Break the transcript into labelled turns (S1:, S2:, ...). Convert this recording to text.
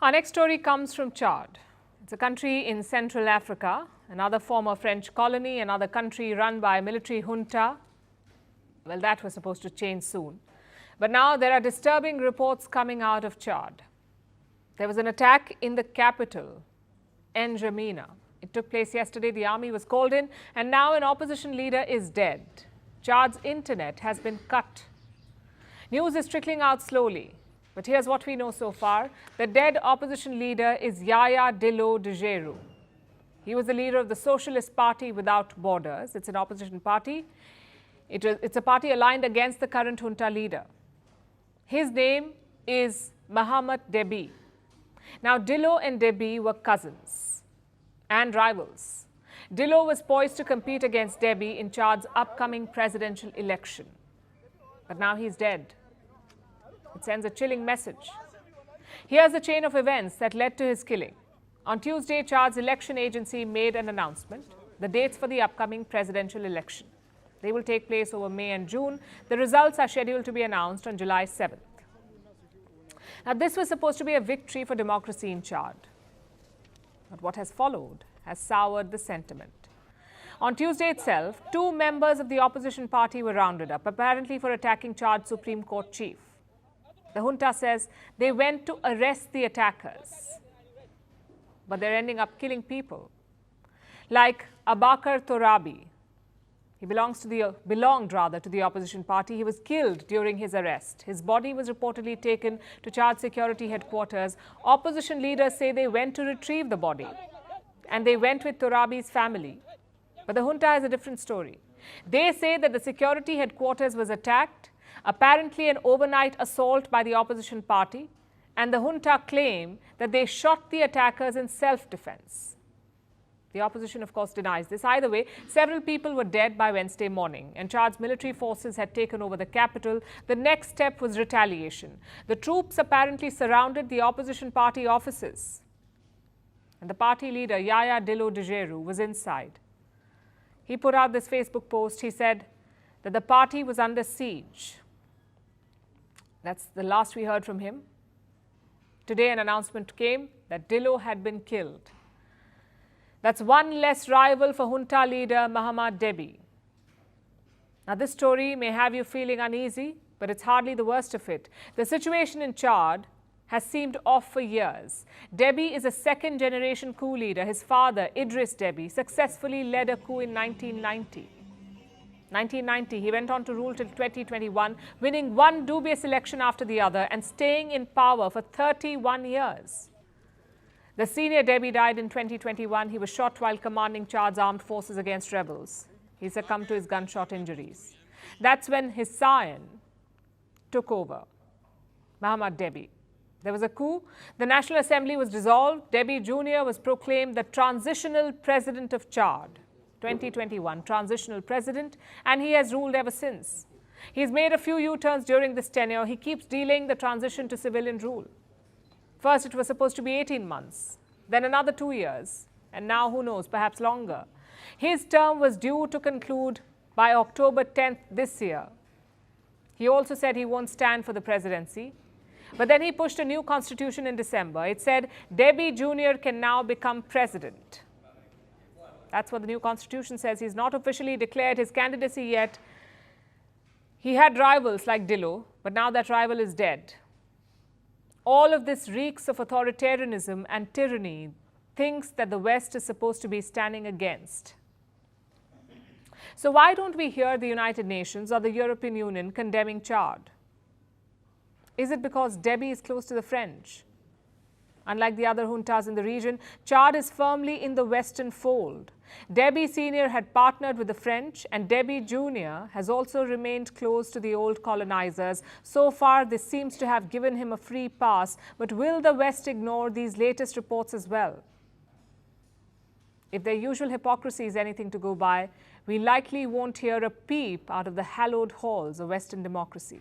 S1: Our next story comes from Chad. It's a country in Central Africa, another former French colony, another country run by a military junta. Well, that was supposed to change soon. But now there are disturbing reports coming out of Chad. There was an attack in the capital, N'Djamena. It took place yesterday. The army was called in, and now an opposition leader is dead. Chad's internet has been cut. News is trickling out slowly. But here's what we know so far. The dead opposition leader is Yaya Dillo Djeru. He was the leader of the Socialist Party Without Borders. It's an opposition party. It's a party aligned against the current junta leader. His name is Mahamat Deby. Now, Dillo and Deby were cousins and rivals. Dillo was poised to compete against Deby in Chad's upcoming presidential election. But now he's dead. It sends a chilling message. Here's the chain of events that led to his killing. On Tuesday, Chad's election agency made an announcement, the dates for the upcoming presidential election. They will take place over May and June. The results are scheduled to be announced on July 7th. Now, this was supposed to be a victory for democracy in Chad. But what has followed has soured the sentiment. On Tuesday itself, 2 members of the opposition party were rounded up, apparently for attacking Chad's Supreme Court chief. The junta says they went to arrest the attackers, but they're ending up killing people. Like Abakar Torabi. He belonged to the opposition party. He was killed during his arrest. His body was reportedly taken to Chad security headquarters. Opposition leaders say they went to retrieve the body, and they went with Torabi's family. But the junta has a different story. They say that the security headquarters was attacked, apparently an overnight assault by the opposition party, and the junta claim that they shot the attackers in self-defense. The opposition, of course, denies this. Either way, several people were dead by Wednesday morning, and Chad's military forces had taken over the capital. The next step was retaliation. The troops apparently surrounded the opposition party offices, and the party leader, Yaya Dillo Djeru, was inside. He put out this Facebook post. He said that the party was under siege. That's the last we heard from him. Today, an announcement came that Dillo had been killed. That's one less rival for junta leader Mahamat Deby. Now, this story may have you feeling uneasy, but it's hardly the worst of it. The situation in Chad has seemed off for years. Deby is a second-generation coup leader. His father, Idriss Deby, successfully led a coup in 1990. 1990, he went on to rule till 2021, winning one dubious election after the other and staying in power for 31 years. The senior Deby died in 2021. He was shot while commanding Chad's armed forces against rebels. He succumbed to his gunshot injuries. That's when his scion took over, Mahamat Deby. There was a coup. The National Assembly was dissolved. Deby Jr. was proclaimed the transitional president of Chad. 2021, transitional president, and he has ruled ever since. He's made a few U-turns during this tenure. He keeps delaying the transition to civilian rule. First, it was supposed to be 18 months, then another 2 years, and now who knows, perhaps longer. His term was due to conclude by October 10th this year. He also said he won't stand for the presidency, but then he pushed a new constitution in December. It said Deby Jr. can now become president. That's what the new constitution says. He's not officially declared his candidacy yet. He had rivals like Dillo, but now that rival is dead. All of this reeks of authoritarianism and tyranny, things that the West is supposed to be standing against. So why don't we hear the United Nations or the European Union condemning Chad? Is it because Deby is close to the French? Unlike the other juntas in the region, Chad is firmly in the Western fold. Deby Sr. had partnered with the French, and Deby Jr. has also remained close to the old colonizers. So far, this seems to have given him a free pass. But will the West ignore these latest reports as well? If their usual hypocrisy is anything to go by, we likely won't hear a peep out of the hallowed halls of Western democracy.